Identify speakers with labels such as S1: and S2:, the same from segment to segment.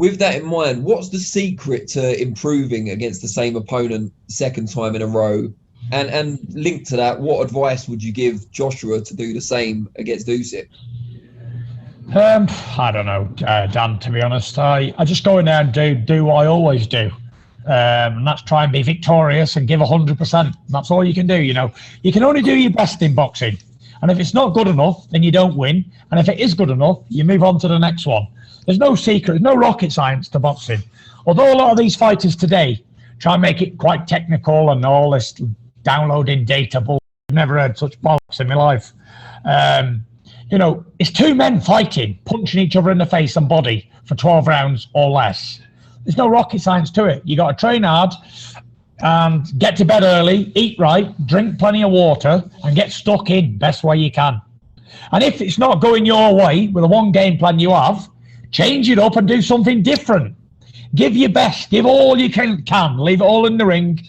S1: With that in mind, what's the secret to improving against the same opponent second time in a row? And linked to that, what advice would you give Joshua to do the same against Usyk?
S2: I don't know, Dan, to be honest. I just go in there and do what I always do. And that's try and be victorious and give 100%. That's all you can do, you know. You can only do your best in boxing. And if it's not good enough, then you don't win. And if it is good enough, you move on to the next one. There's no secret, there's no rocket science to boxing. Although a lot of these fighters today try and make it quite technical and all this downloading data bull. I've never heard such bollocks in my life. You know, it's two men fighting, punching each other in the face and body for 12 rounds or less. There's no rocket science to it. You got to train hard and get to bed early, eat right, drink plenty of water, and get stuck in best way you can. And if it's not going your way with the one game plan you have, change it up and do something different. Give your best, give all you can, leave it all in the ring.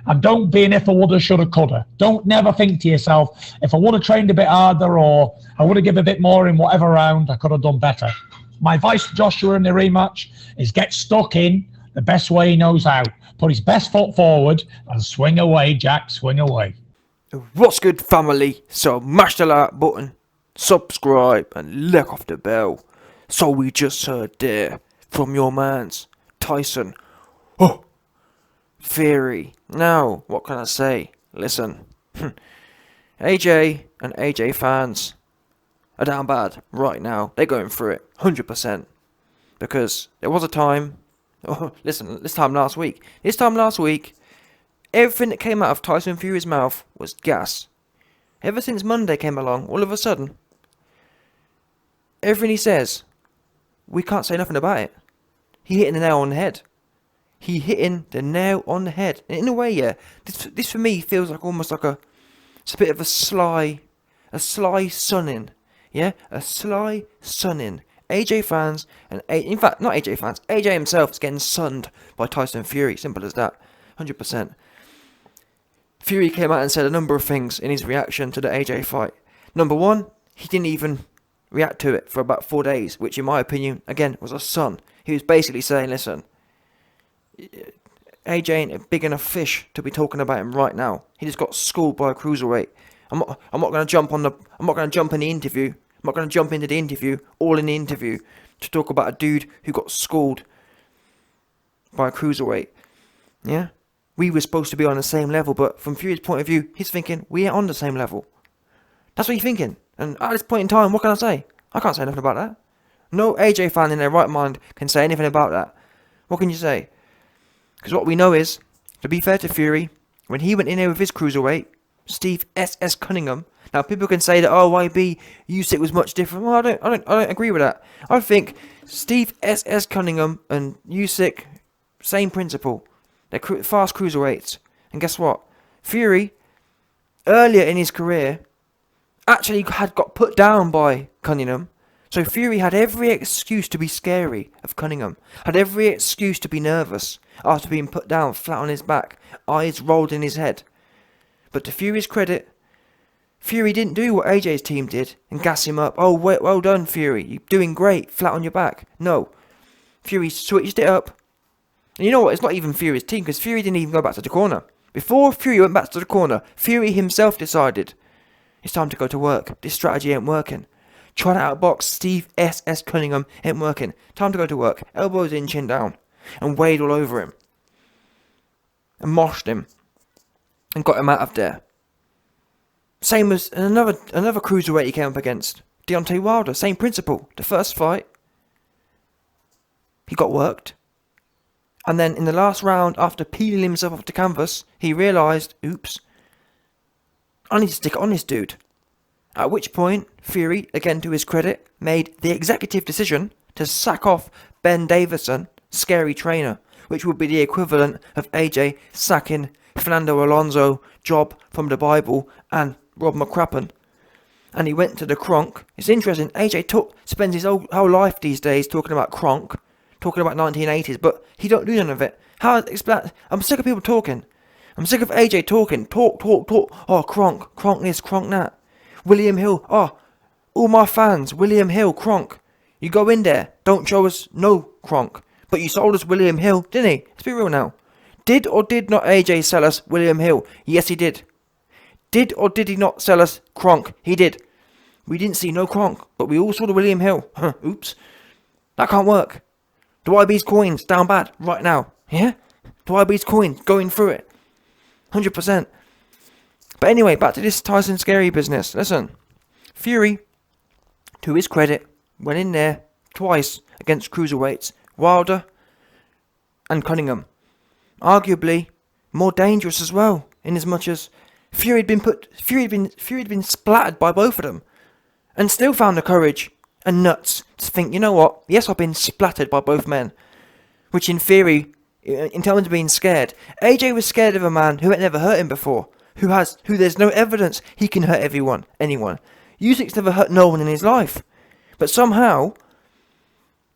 S2: And don't be an if I woulda, shoulda, coulda. Don't never think to yourself, if I would have trained a bit harder or I would have given a bit more in whatever round, I could have done better. My advice to Joshua in the rematch is get stuck in the best way he knows how. Put his best foot forward and swing away, Jack, swing away.
S3: What's good, family? So mash the like button, subscribe and lick off the bell. So we just heard there from your mans, Tyson Fury. Now, what can I say? Listen, AJ and AJ fans are down bad right now. They're going through it 100%. Because there was a time, this time last week, everything that came out of Tyson Fury's mouth was gas. Ever since Monday came along, all of a sudden, everything he says, we can't say nothing about it. He hitting the nail on the head. And in a way, yeah, this for me feels like almost like it's a bit of a sly sunning. Yeah, a sly sunning. AJ fans, in fact, not AJ fans, AJ himself is getting sunned by Tyson Fury. Simple as that. 100%. Fury came out and said a number of things in his reaction to the AJ fight. Number one, he didn't even react to it for about 4 days, which in my opinion, again, was a sun. He was basically saying, listen, AJ ain't a big enough fish to be talking about him right now. He just got schooled by a cruiserweight. I'm not going to jump in the interview. I'm not going to jump into the interview, all in the interview, to talk about a dude who got schooled by a cruiserweight. Yeah? We were supposed to be on the same level, but from Fury's point of view, he's thinking, we ain't on the same level. That's what he's thinking. And at this point in time, what can I say? I can't say nothing about that. No AJ fan in their right mind can say anything about that. What can you say? Because what we know is, to be fair to Fury, when he went in there with his cruiserweight, Steve S.S. Cunningham. Now people can say that, oh, YB, Usyk was much different. Well, I don't agree with that. I think Steve S.S. Cunningham and Usyk, same principle. They're fast cruiserweights. And guess what? Fury, earlier in his career, actually had got put down by Cunningham. So Fury had every excuse to be scary of Cunningham. Had every excuse to be nervous after being put down flat on his back, eyes rolled in his head. But to Fury's credit, Fury didn't do what AJ's team did and gas him up. Oh, well done, Fury. You're doing great, flat on your back. No. Fury switched it up. And you know what? It's not even Fury's team, because Fury didn't even go back to the corner. Before Fury went back to the corner, Fury himself decided, it's time to go to work. This strategy ain't working. Trying to outbox Steve S.S. Cunningham ain't working. Time to go to work. Elbows in, chin down. And weighed all over him. And moshed him. And got him out of there. Same as another cruiserweight he came up against. Deontay Wilder. Same principle. The first fight, he got worked. And then in the last round, after peeling himself off the canvas, he realised, oops, I need to stick it on this dude. At which point, Fury, again to his credit, made the executive decision to sack off Ben Davison, scary trainer, which would be the equivalent of AJ sacking Fernando Alonso, Job from the Bible, and Rob McCrappen. And he went to the Kronk. It's interesting, AJ spends his whole life these days talking about Kronk, talking about 1980s, but he don't do none of it. I'm sick of people talking. I'm sick of AJ talking. Talk. Oh, Kronk this, Kronk that. William Hill. Oh, all my fans. William Hill, Kronk. You go in there. Don't show us no Kronk. But you sold us William Hill, didn't he? Let's be real now. Did or did not AJ sell us William Hill? Yes, he did. Did or did he not sell us Kronk? He did. We didn't see no Kronk, but we all saw the William Hill. Oops. That can't work. The YB's coins down bad right now. Yeah? The YB's coins going through it. 100%. But anyway, back to this Tyson Scary business. Listen. Fury, to his credit, went in there twice against cruiserweights. Wilder and Cunningham. Arguably more dangerous as well, in as much as Fury had been splattered by both of them, and still found the courage and nuts to think, you know what? Yes, I've been splattered by both men, which in theory, in terms of being scared, AJ was scared of a man who had never hurt him before, who there's no evidence he can hurt anyone. Usyk's never hurt no one in his life, but somehow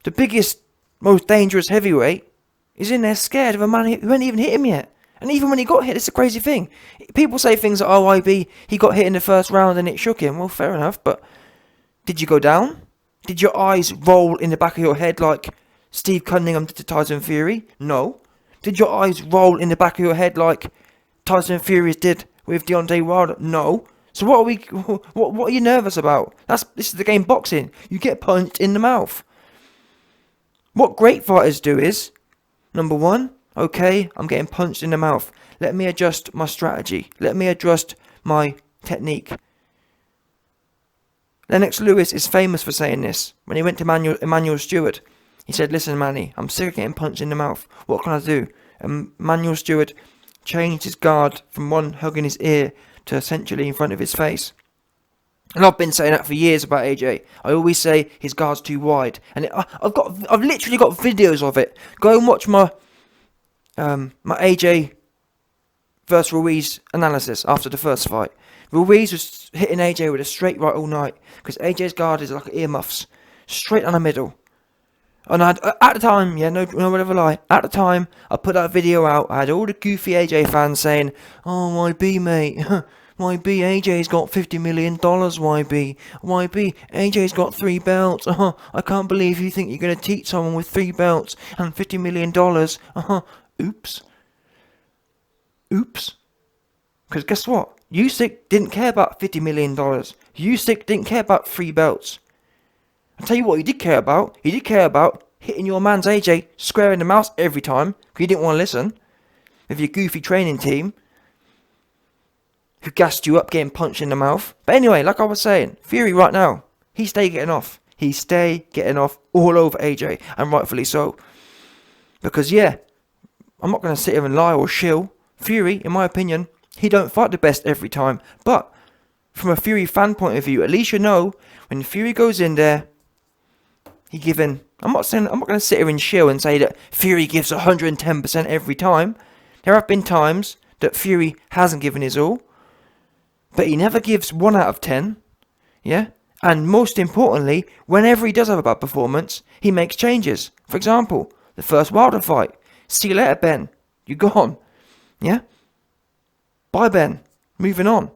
S3: the biggest, most dangerous heavyweight is in there scared of a man who hadn't even hit him yet. And even when he got hit, it's a crazy thing. People say things like, oh, IB, he got hit in the first round and it shook him. Well, fair enough, but did you go down? Did your eyes roll in the back of your head like Steve Cunningham did to Tyson Fury? No. Did your eyes roll in the back of your head like Tyson Fury did with Deontay Wilder? No. So what are you nervous about? This is the game boxing. You get punched in the mouth. What great fighters do is, number one, okay, I'm getting punched in the mouth. Let me adjust my strategy. Let me adjust my technique. Lennox Lewis is famous for saying this. When he went to Emmanuel Stewart, he said, listen, Manny, I'm sick of getting punched in the mouth. What can I do? And Emmanuel Stewart changed his guard from one hugging his ear to essentially in front of his face. And I've been saying that for years about AJ. I always say his guard's too wide. And I've literally got videos of it. Go and watch my AJ versus Ruiz analysis after the first fight. Ruiz was hitting AJ with a straight right all night because AJ's guard is like earmuffs, straight down the middle. And at the time, yeah, no whatever lie, at the time I put that video out, I had all the goofy AJ fans saying, oh, YB mate, YB, AJ's got $50 million, YB, AJ's got 3 belts, I can't believe you think you're going to teach someone with 3 belts and $50 million, Oops. Because guess what? Usyk didn't care about $50 million. Usyk didn't care about 3 belts. I'll tell you what he did care about. He did care about hitting your man's AJ square in the mouth every time, because he didn't want to listen. With your goofy training team, who gassed you up getting punched in the mouth. But anyway, like I was saying, Fury right now, he stay getting off. He stay getting off all over AJ, and rightfully so. Because yeah, I'm not going to sit here and lie or shill. Fury, in my opinion, he don't fight the best every time. But from a Fury fan point of view, at least you know when Fury goes in there, he giving. I'm not going to sit here and shill and say that Fury gives 110% every time. There have been times that Fury hasn't given his all, but he never gives 1 out of 10. Yeah, and most importantly, whenever he does have a bad performance, he makes changes. For example, the first Wilder fight. See you later, Ben. You're gone. Yeah? Bye, Ben. Moving on.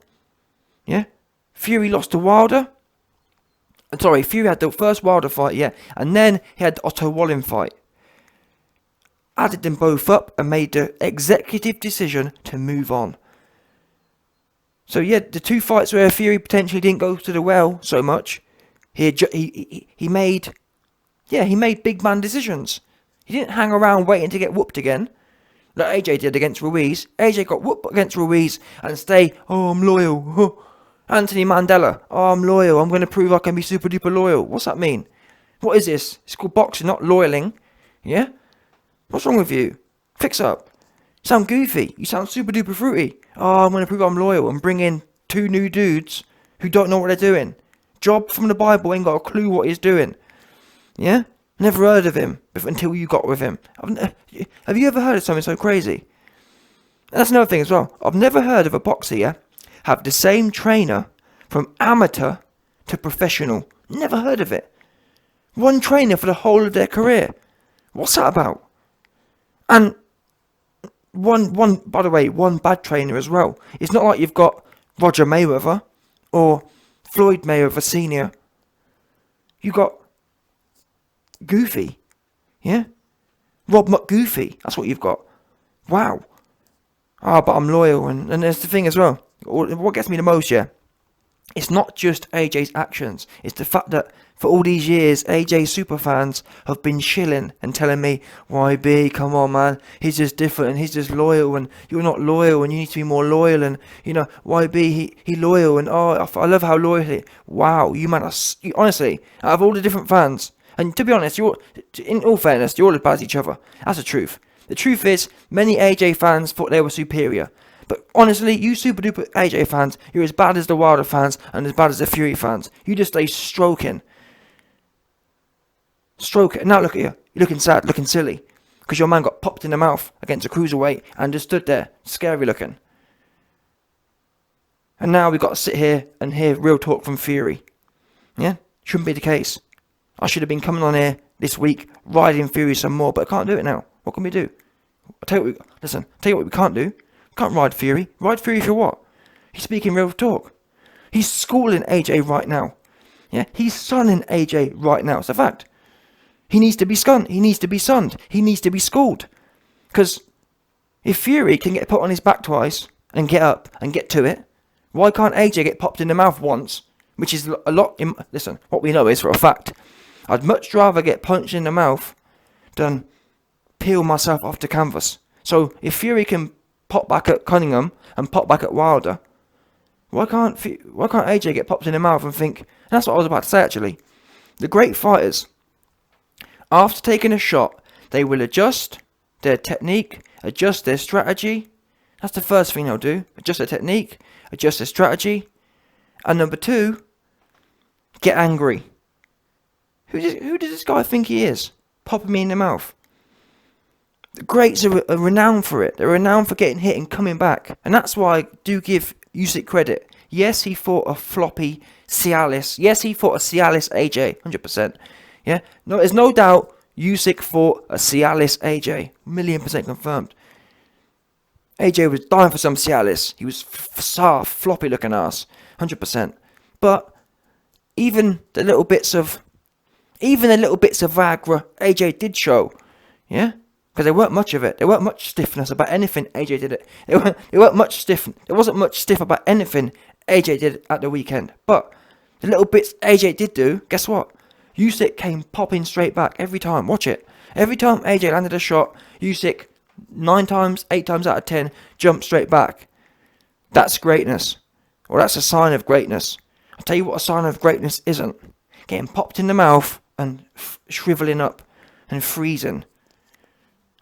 S3: Yeah? Fury lost to Wilder. Sorry, Fury had the first Wilder fight, yeah. And then he had the Otto Wallin fight. Added them both up and made the executive decision to move on. So yeah, the 2 fights where Fury potentially didn't go to the well so much, he made big man decisions. He didn't hang around waiting to get whooped again, like AJ did against Ruiz. AJ got whooped against Ruiz and stay, oh, I'm loyal. Anthony Mandela, oh, I'm loyal. I'm going to prove I can be super duper loyal. What's that mean? What is this? It's called boxing, not loyaling. Yeah? What's wrong with you? Fix up. You sound goofy. You sound super duper fruity. Oh, I'm going to prove I'm loyal and bring in 2 new dudes who don't know what they're doing. Job from the Bible, ain't got a clue what he's doing. Yeah? Never heard of him until you got with him. Have you ever heard of something so crazy? And that's another thing as well. I've never heard of a boxer, yeah, have the same trainer from amateur to professional. Never heard of it. One trainer for the whole of their career. What's that about? And by the way, one bad trainer as well. It's not like you've got Roger Mayweather or Floyd Mayweather Sr. You got Goofy, yeah? Rob McGoofy. That's what you've got. Wow. Ah, but I'm loyal, and there's the thing as well. What gets me the most, yeah, it's not just AJ's actions. It's the fact that for all these years, AJ superfans have been shilling and telling me, YB, come on, man, he's just different and he's just loyal, and you're not loyal and you need to be more loyal, and, you know, YB, he loyal, and oh, I love how loyal he. Wow, you man are, honestly, out of all the different fans, and to be honest, in all fairness, you're all as bad as each other. That's the truth. The truth is, many AJ fans thought they were superior. But honestly, you super duper AJ fans, you're as bad as the Wilder fans and as bad as the Fury fans. You just stay stroking. Now look at you. You're looking sad, looking silly. Because your man got popped in the mouth against a cruiserweight and just stood there, scary looking. And now we've got to sit here and hear real talk from Fury. Yeah? Shouldn't be the case. I should have been coming on here this week, riding Fury some more, but I can't do it now. What can we do? Tell you what we can't do. Can't ride Fury. Ride Fury for what? He's speaking real talk. He's schooling AJ right now. Yeah, he's sunning AJ right now. It's a fact. He needs to be sunned. He needs to be sunned. He needs to be schooled. Because if Fury can get put on his back twice and get up and get to it, why can't AJ get popped in the mouth once? Which is a lot. Listen, what we know is for a fact. I'd much rather get punched in the mouth than peel myself off the canvas. So if Fury can pop back at Cunningham and pop back at Wilder, why can't AJ get popped in the mouth and think? And that's what I was about to say actually. The great fighters, after taking a shot, they will adjust their technique, adjust their strategy. That's the first thing they'll do. Adjust their technique, adjust their strategy. And number two, get angry. Who does this guy think he is? Popping me in the mouth. The greats are renowned for it. They're renowned for getting hit and coming back. And that's why I do give Usyk credit. Yes, he fought a floppy Cialis. Yes, he fought a Cialis AJ. 100%. Yeah? No, there's no doubt Usyk fought a Cialis AJ. 1,000,000% confirmed. AJ was dying for some Cialis. He was soft, floppy looking ass. 100%. But even the little bits of Viagra AJ did show. Yeah? Because there weren't much of it. There weren't much stiffness about anything AJ did it. There wasn't much stiff about anything AJ did at the weekend. But the little bits AJ did do, guess what? Usyk came popping straight back every time. Watch it. Every time AJ landed a shot, Usyk 8 times out of 10 jumped straight back. That's greatness. Or that's a sign of greatness. I'll tell you what a sign of greatness isn't. Getting popped in the mouth and shriveling up and freezing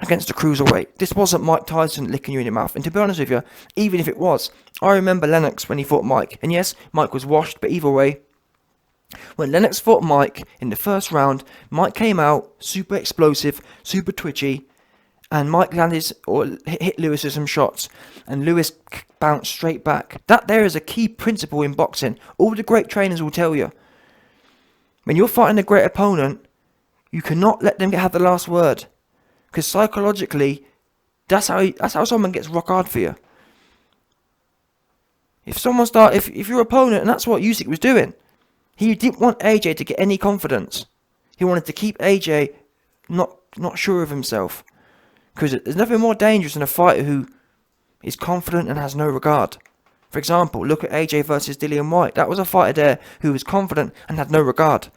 S3: against a cruiserweight. This wasn't Mike Tyson licking you in your mouth. And to be honest with you, even if it was, I remember Lennox when he fought Mike. And yes, Mike was washed, but either way, when Lennox fought Mike in the first round, Mike came out super explosive, super twitchy, and Mike hit Lewis with some shots, and Lewis bounced straight back. That there is a key principle in boxing. All the great trainers will tell you. When you're fighting a great opponent, you cannot let them have the last word. Because psychologically, that's how someone gets rock hard for you. If your opponent, and that's what Usyk was doing, he didn't want AJ to get any confidence. He wanted to keep AJ not sure of himself. Because there's nothing more dangerous than a fighter who is confident and has no regard. For example, look at AJ versus Dillian White. That was a fighter there who was confident and had no regard.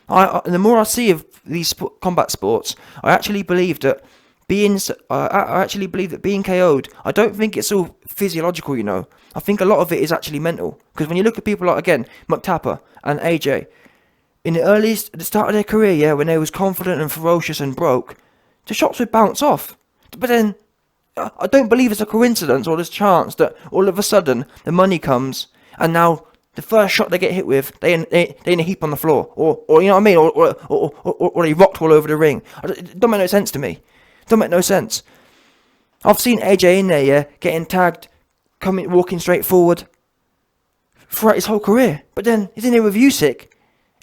S3: The more I see of these combat sports, I actually believe that being KO'd, I don't think it's all physiological, you know. I think a lot of it is actually mental. Because when you look at people like, again, McTapper and AJ, at the start of their career, yeah, when they was confident and ferocious and broke, the shots would bounce off. But then, I don't believe it's a coincidence or there's chance that all of a sudden the money comes and now the first shot they get hit with, they in a heap on the floor, or you know what I mean, or they rocked all over the ring. It don't make no sense to me. Don't make no sense. I've seen AJ in there, yeah, getting tagged, walking straight forward throughout his whole career. But then he's in there with Usyk.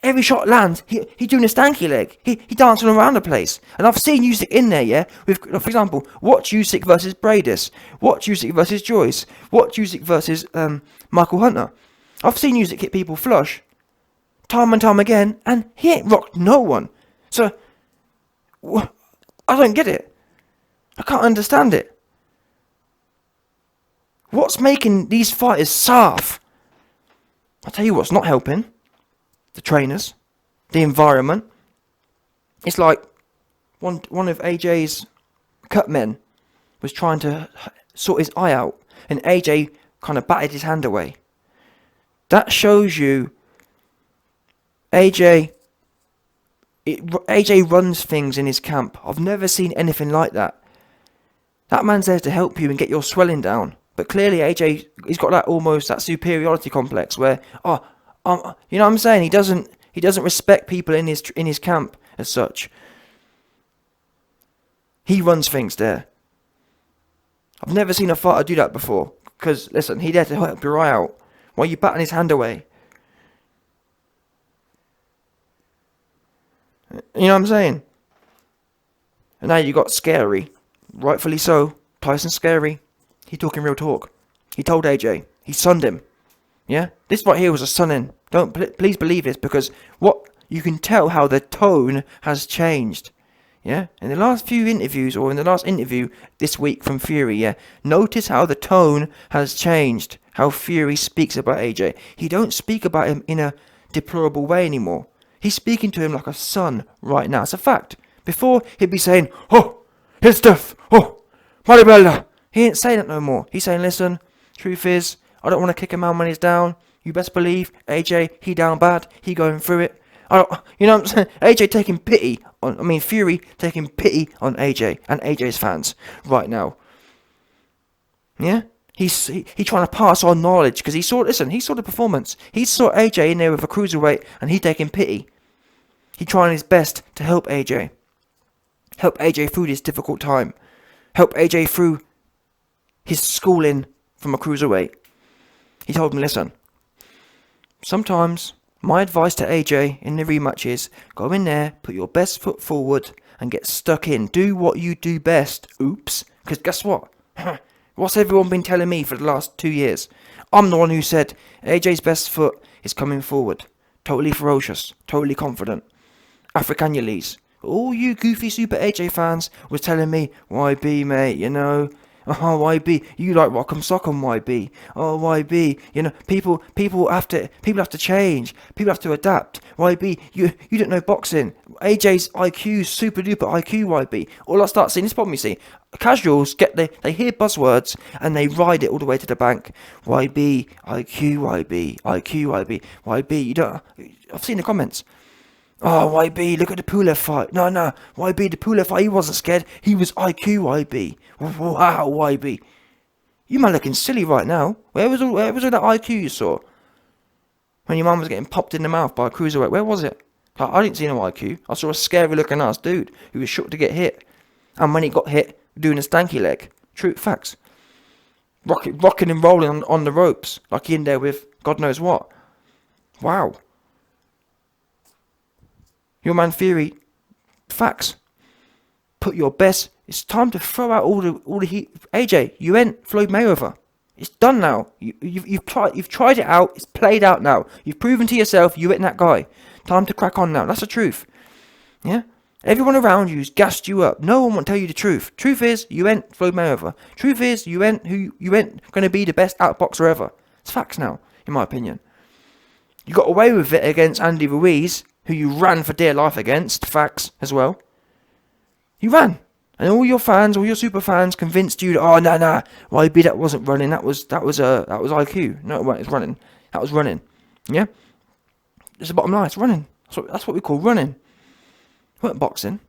S3: Every shot lands, he doing a stanky leg. He dancing around the place. And I've seen Usyk in there, yeah. With, for example, watch Usyk versus Bradis. Watch Usyk versus Joyce. Watch Usyk versus Michael Hunter. I've seen Usyk hit people flush, time and time again, and he ain't rocked no one. So, I don't get it. I can't understand it. What's making these fighters soft? I'll tell you what's not helping. The trainers. The environment. It's like one of AJ's cut men was trying to sort his eye out, and AJ kind of batted his hand away. That shows you AJ runs things in his camp. I've never seen anything like that. That man's there to help you and get your swelling down. But clearly AJ, he's got that superiority complex where, you know what I'm saying? He doesn't respect people in his camp as such. He runs things there. I've never seen a fighter do that before. Because, listen, he's there to help your eye out. Why are you batting his hand away? You know what I'm saying? And now you got Scary. Rightfully so. Tyson Scary. He talking real talk. He told AJ. He sunned him. Yeah? This right here was a sunning. Please believe this, because what you can tell how the tone has changed. Yeah? In the last few interviews, or in the last interview this week from Fury, yeah? Notice how the tone has changed. How Fury speaks about AJ. He don't speak about him in a deplorable way anymore. He's speaking to him like a son right now. It's a fact. Before, he'd be saying, oh, his stuff, oh, Maribelda. He ain't saying it no more. He's saying, listen, truth is, I don't want to kick him out when he's down. You best believe, AJ, he down bad. He going through it. You know what I'm saying? AJ taking pity on, Fury taking pity on AJ and AJ's fans right now. Yeah? He's trying to pass on knowledge because he saw the performance. He saw AJ in there with a cruiserweight and he taking pity. He trying his best to help AJ. Help AJ through this difficult time. Help AJ through his schooling from a cruiserweight. He told me, listen, sometimes my advice to AJ in the rematch is go in there, put your best foot forward and get stuck in. Do what you do best. Oops. Because guess what? What's everyone been telling me for the last 2 years? I'm the one who said AJ's best foot is coming forward. Totally ferocious. Totally confident. Africanulese. All you goofy Super AJ fans was telling me, YB, mate, you know. Oh, YB, you like Rock'em Sock'em, YB. Oh, YB, you know, people have to change. People have to adapt. YB, you don't know boxing. AJ's IQ, super duper IQ, YB. All I start seeing, this problem you see, casuals they hear buzzwords and they ride it all the way to the bank. YB, IQ, YB, IQ, YB, YB, you don't, I've seen the comments. Oh, YB, look at the Pulev fight. No, YB, the Pulev fight, he wasn't scared. He was IQ, YB. Wow, YB. You man looking silly right now. Where was all that IQ you saw? When your mum was getting popped in the mouth by a cruiserweight, where was it? I didn't see no IQ. I saw a scary looking ass dude who was shook to get hit. And when he got hit, doing a stanky leg. True facts. Rocking and rolling on the ropes. Like he in there with God knows what. Wow. Your man Fury, facts. Put your best. It's time to throw out all the heat. AJ, you ain't Floyd Mayweather. It's done now. You've tried it out. It's played out now. You've proven to yourself you ain't that guy. Time to crack on now. That's the truth. Yeah. Everyone around you's gassed you up. No one will tell you the truth. Truth is you ain't Floyd Mayweather. Truth is you ain't going to be the best outboxer ever. It's facts now, in my opinion. You got away with it against Andy Ruiz, who you ran for dear life against. Facts as well. You ran. And all your fans, all your super fans convinced you that, oh, nah, YB, that wasn't running, that was IQ. No, it wasn't, it's running. That was running. Yeah? It's the bottom line, it's running. That's what we call running. It wasn't boxing.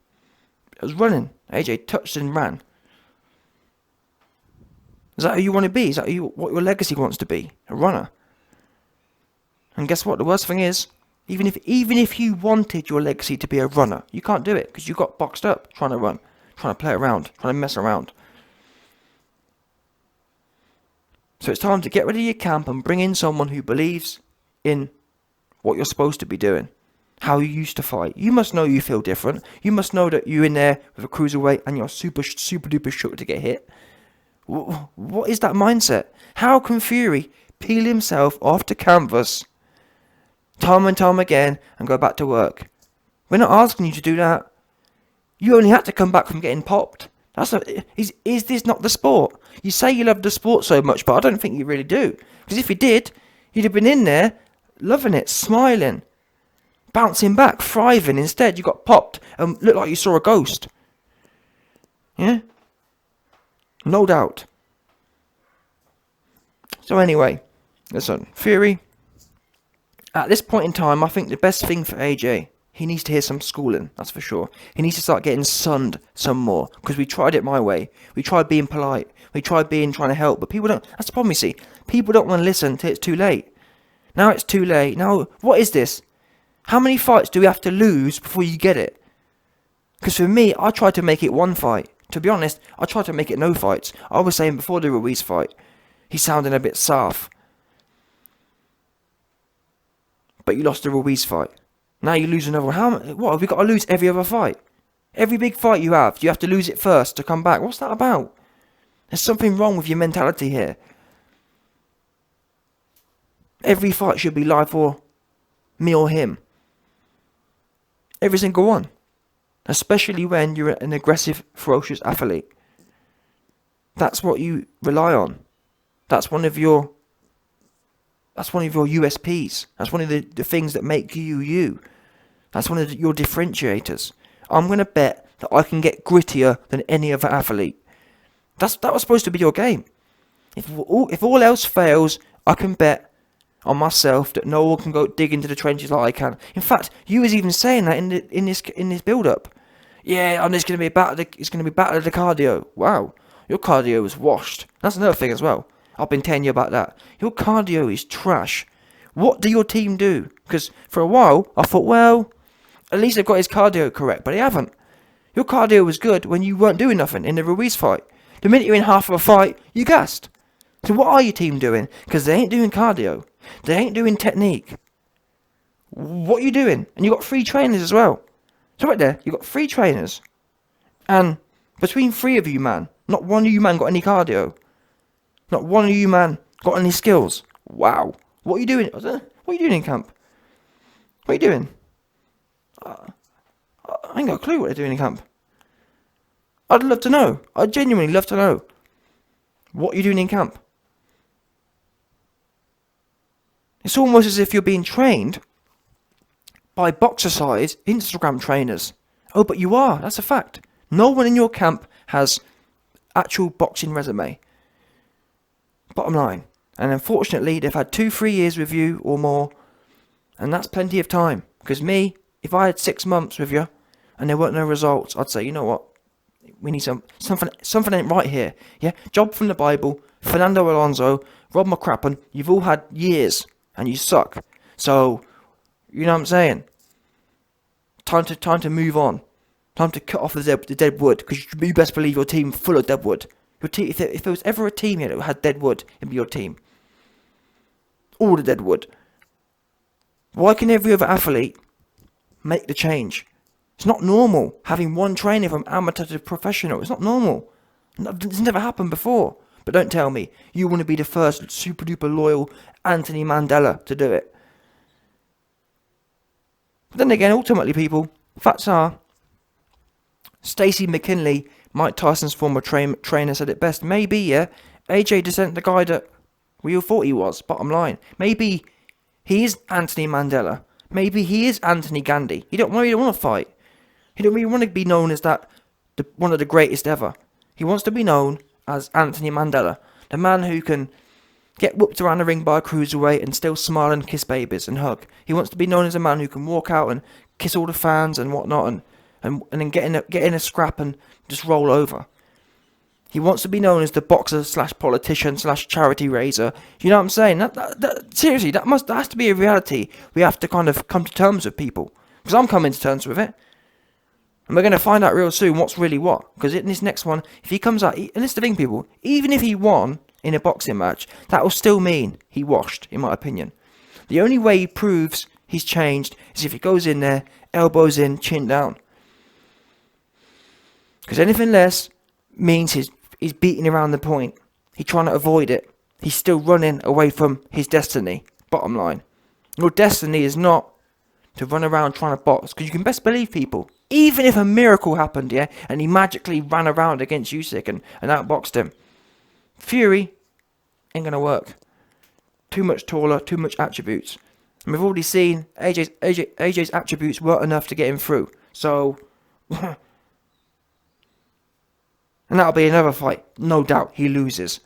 S3: It was running. AJ touched and ran. Is that who you want to be? Is that what your legacy wants to be? A runner. And guess what? The worst thing is, even if you wanted your legacy to be a runner, you can't do it because you got boxed up trying to run, trying to play around, trying to mess around. So it's time to get rid of your camp and bring in someone who believes in what you're supposed to be doing, how you used to fight. You must know you feel different. You must know that you're in there with a cruiserweight and you're super duper shook to get hit. What is that mindset? How can Fury peel himself off the canvas time and time again and go back to work? We're not asking you to do that. You only had to come back from getting popped. Is this not the sport? You say you love the sport so much, but I don't think you really do. Because if you did, you'd have been in there, loving it, smiling, bouncing back, thriving. Instead, you got popped and looked like you saw a ghost. Yeah? No doubt. So anyway, listen, Fury, at this point in time, I think the best thing for AJ, he needs to hear some schooling, that's for sure. He needs to start getting sunned some more, because we tried it my way. We tried being polite. We tried trying to help, but people don't, that's the problem you see. People don't want to listen till it's too late. Now it's too late. Now, what is this? How many fights do we have to lose before you get it? Because for me, I tried to make it one fight. To be honest, I tried to make it no fights. I was saying before the Ruiz fight, he's sounding a bit soft. But you lost the Ruiz fight. Now you lose another one. What, have we got to lose every other fight? Every big fight you have to lose it first to come back. What's that about? There's something wrong with your mentality here. Every fight should be live for me or him. Every single one. Especially when you're an aggressive, ferocious athlete. That's what you rely on. That's one of your USPs. That's one of the things that make you you. That's one of your differentiators. I'm going to bet that I can get grittier than any other athlete. That was supposed to be your game. If all else fails, I can bet on myself that no one can go dig into the trenches like I can. In fact, you was even saying that in this build up. Yeah, and it's going to be a battle. It's going to be battle of the cardio. Wow, your cardio is washed. That's another thing as well. I've been telling you about that. Your cardio is trash. What do your team do? Because for a while I thought, well, at least they've got his cardio correct, but they haven't. Your cardio was good when you weren't doing nothing in the Ruiz fight. The minute you're in half of a fight, you gassed. So what are your team doing? Because they ain't doing cardio. They ain't doing technique. What are you doing? And you got 3 trainers as well. So right there, you got 3 trainers. And between 3 of you, man, not one of you, man, got any cardio. Not one of you, man, got any skills. Wow. What are you doing? What are you doing in camp? What are you doing? I ain't got a clue what they're doing in camp. I'd love to know. I'd genuinely love to know. What are you doing in camp? It's almost as if you're being trained by boxer-size Instagram trainers. Oh, but you are. That's a fact. No one in your camp has actual boxing resume. Bottom line. And unfortunately, they've had 2-3 years with you or more. And that's plenty of time. Because me, if I had 6 months with you and there weren't no results, I'd say, you know what? We need something ain't right here. Yeah? Job from the Bible, Fernando Alonso, Rob McCrappen, you've all had years and you suck. So, you know what I'm saying? Time to move on. Time to cut off the dead wood. Because you best believe your team full of dead wood. Your team, if there was ever a team here that had dead wood, it'd be your team. All the dead wood. Why can every other athlete make the change? It's not normal having one trainer from amateur to professional. It's not normal. It's never happened before. But don't tell me you want to be the first super duper loyal Anthony Mandela to do it. But then again, ultimately, people, facts are, Stacey McKinley, Mike Tyson's former trainer, said it best. Maybe, yeah, AJ isn't the guy that we all thought he was, bottom line. Maybe he is Anthony Mandela. Maybe he is Anthony Gandhi. He don't really want to fight. He don't really want to be known as one of the greatest ever. He wants to be known as Anthony Mandela, the man who can get whooped around the ring by a cruiserweight and still smile and kiss babies and hug. He wants to be known as a man who can walk out and kiss all the fans and whatnot and then get in a scrap and just roll over. He wants to be known as the boxer / politician / charity raiser. You know what I'm saying? Seriously, that has to be a reality. We have to kind of come to terms with people. Because I'm coming to terms with it. And we're going to find out real soon what's really what. Because in this next one, if he comes out, and this is the thing, people, even if he won in a boxing match, that will still mean he washed, in my opinion. The only way he proves he's changed is if he goes in there, elbows in, chin down. Because anything less means he's beating around the point. He's trying to avoid it. He's still running away from his destiny. Bottom line. Your destiny is not to run around trying to box. Because you can best believe, people, Even if a miracle happened, yeah, and he magically ran around against Usyk and outboxed him, Fury ain't gonna work. Too much taller, too much attributes. And we've already seen AJ's attributes weren't enough to get him through. So, and that'll be another fight. No doubt he loses.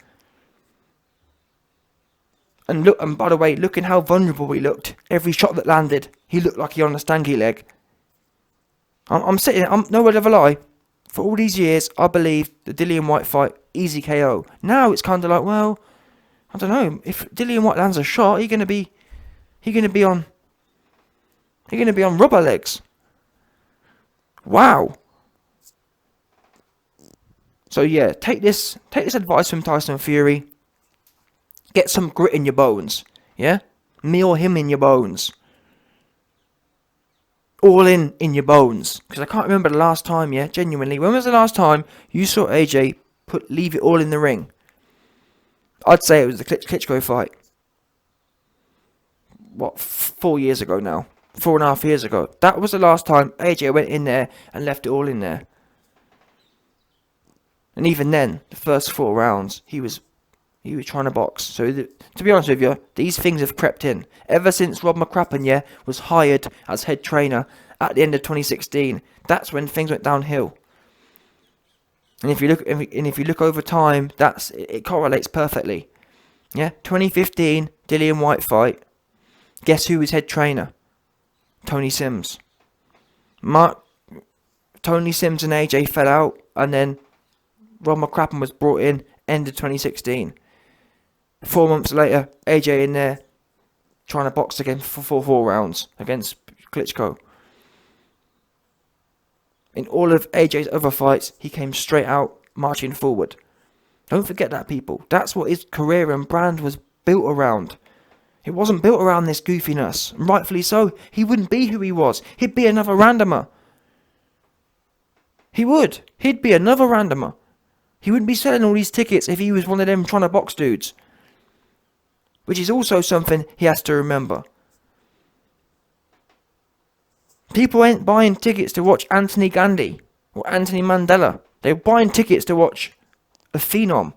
S3: And look, and by the way, look at how vulnerable he looked. Every shot that landed, he looked like he on a stanky leg. I'm no word of a lie. For all these years, I believed the Dillian White fight, easy KO. Now it's kind of like, well, I don't know. If Dillian White lands a shot, he's gonna be on rubber legs. Wow. So yeah, take this advice from Tyson Fury. Get some grit in your bones. Yeah? Me or him in your bones. All in your bones. Because I can't remember the last time, yeah, genuinely. When was the last time you saw AJ leave it all in the ring? I'd say it was the Klitschko fight. What, 4 years ago now? 4.5 years ago. That was the last time AJ went in there and left it all in there. And even then, the first 4 rounds, he was trying to box. So, to be honest with you, these things have crept in. Ever since Rob McCracken, yeah, was hired as head trainer at the end of 2016, that's when things went downhill. And if you look over time, it correlates perfectly. Yeah, 2015 Dillian White fight. Guess who was head trainer? Tony Sims. Tony Sims and AJ fell out, and then Rob McCracken was brought in end of 2016. 4 months later, AJ in there trying to box again for 4 rounds against Klitschko. In all of AJ's other fights, he came straight out, marching forward. Don't forget that, people. That's what his career and brand was built around. It wasn't built around this goofiness. And rightfully so. He wouldn't be who he was. He'd be another randomer. He would. He'd be another randomer. He wouldn't be selling all these tickets if he was one of them trying to box dudes. Which is also something he has to remember. People ain't buying tickets to watch Anthony Gandhi or Anthony Mandela. They're buying tickets to watch a phenom.